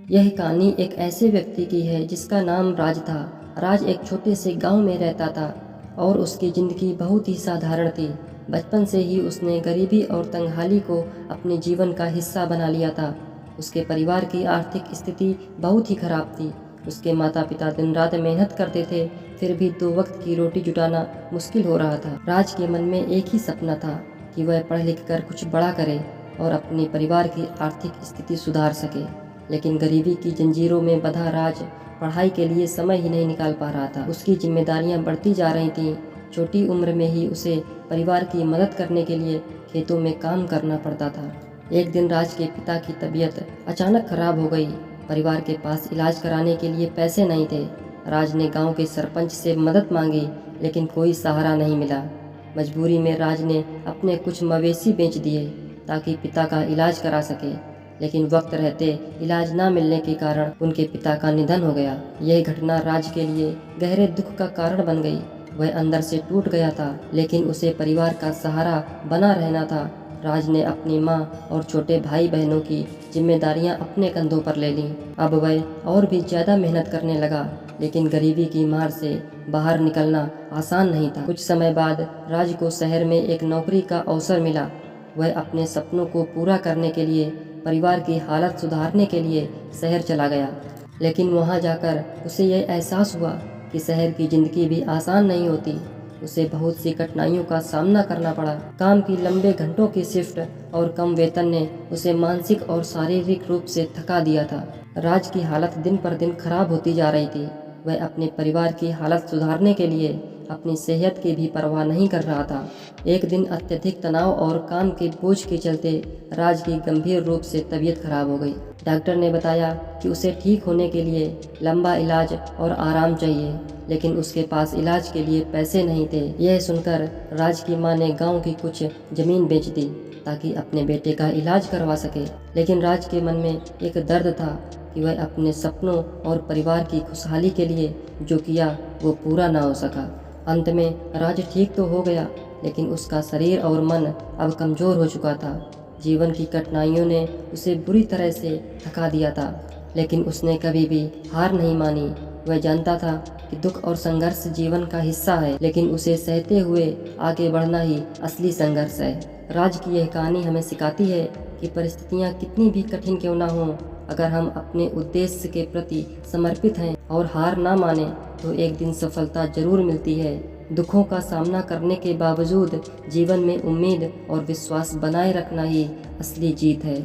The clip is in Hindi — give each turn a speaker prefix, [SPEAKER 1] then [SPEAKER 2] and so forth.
[SPEAKER 1] यह कहानी एक ऐसे व्यक्ति की है जिसका नाम राज था। राज एक छोटे से गांव में रहता था और उसकी ज़िंदगी बहुत ही साधारण थी। बचपन से ही उसने गरीबी और तंगहाली को अपने जीवन का हिस्सा बना लिया था। उसके परिवार की आर्थिक स्थिति बहुत ही खराब थी। उसके माता पिता दिन रात मेहनत करते थे, फिर भी 2 वक्त की रोटी जुटाना मुश्किल हो रहा था। राज के मन में एक ही सपना था कि वह पढ़ लिख कर कुछ बड़ा करे और अपने परिवार की आर्थिक स्थिति सुधार सके। लेकिन गरीबी की जंजीरों में बंधा राज पढ़ाई के लिए समय ही नहीं निकाल पा रहा था। उसकी जिम्मेदारियां बढ़ती जा रही थीं। छोटी उम्र में ही उसे परिवार की मदद करने के लिए खेतों में काम करना पड़ता था। एक दिन राज के पिता की तबीयत अचानक खराब हो गई। परिवार के पास इलाज कराने के लिए पैसे नहीं थे। राज ने गांव के सरपंच से मदद मांगी, लेकिन कोई सहारा नहीं मिला। मजबूरी में राज ने अपने कुछ मवेशी बेच दिए ताकि पिता का इलाज करा सके, लेकिन वक्त रहते इलाज न मिलने के कारण उनके पिता का निधन हो गया। यह घटना राज के लिए गहरे दुख का कारण बन गई। वह अंदर से टूट गया था, लेकिन उसे परिवार का सहारा बना रहना था। राज ने अपनी माँ और छोटे भाई बहनों की जिम्मेदारियां अपने कंधों पर ले लीं। अब वह और भी ज़्यादा मेहनत करने लगा, लेकिन गरीबी की मार से बाहर निकलना आसान नहीं था। कुछ समय बाद राज को शहर में एक नौकरी का अवसर मिला। वह अपने सपनों को पूरा करने के लिए, परिवार की हालत सुधारने के लिए शहर चला गया। लेकिन वहां जाकर उसे यह एहसास हुआ कि शहर की ज़िंदगी भी आसान नहीं होती। उसे बहुत सी कठिनाइयों का सामना करना पड़ा। काम की लंबे घंटों की शिफ्ट और कम वेतन ने उसे मानसिक और शारीरिक रूप से थका दिया था। राज की हालत दिन पर दिन खराब होती जा रही थी। वह अपने परिवार की हालत सुधारने के लिए अपनी सेहत की भी परवाह नहीं कर रहा था। एक दिन अत्यधिक तनाव और काम के बोझ के चलते राज की गंभीर रूप से तबीयत खराब हो गई। डॉक्टर ने बताया कि उसे ठीक होने के लिए लंबा इलाज और आराम चाहिए, लेकिन उसके पास इलाज के लिए पैसे नहीं थे। यह सुनकर राज की मां ने गांव की कुछ जमीन बेच दी ताकि अपने बेटे का इलाज करवा सके। लेकिन राज के मन में एक दर्द था कि वह अपने सपनों और परिवार की खुशहाली के लिए जो किया वो पूरा ना हो सका। अंत में राज ठीक तो हो गया, लेकिन उसका शरीर और मन अब कमज़ोर हो चुका था। जीवन की कठिनाइयों ने उसे बुरी तरह से थका दिया था, लेकिन उसने कभी भी हार नहीं मानी। वह जानता था कि दुख और संघर्ष जीवन का हिस्सा है, लेकिन उसे सहते हुए आगे बढ़ना ही असली संघर्ष है। राज की यह कहानी हमें सिखाती है कि परिस्थितियाँ कितनी भी कठिन क्यों ना हों, अगर हम अपने उद्देश्य के प्रति समर्पित हैं और हार ना माने तो एक दिन सफलता जरूर मिलती है। दुखों का सामना करने के बावजूद जीवन में उम्मीद और विश्वास बनाए रखना ही असली जीत है।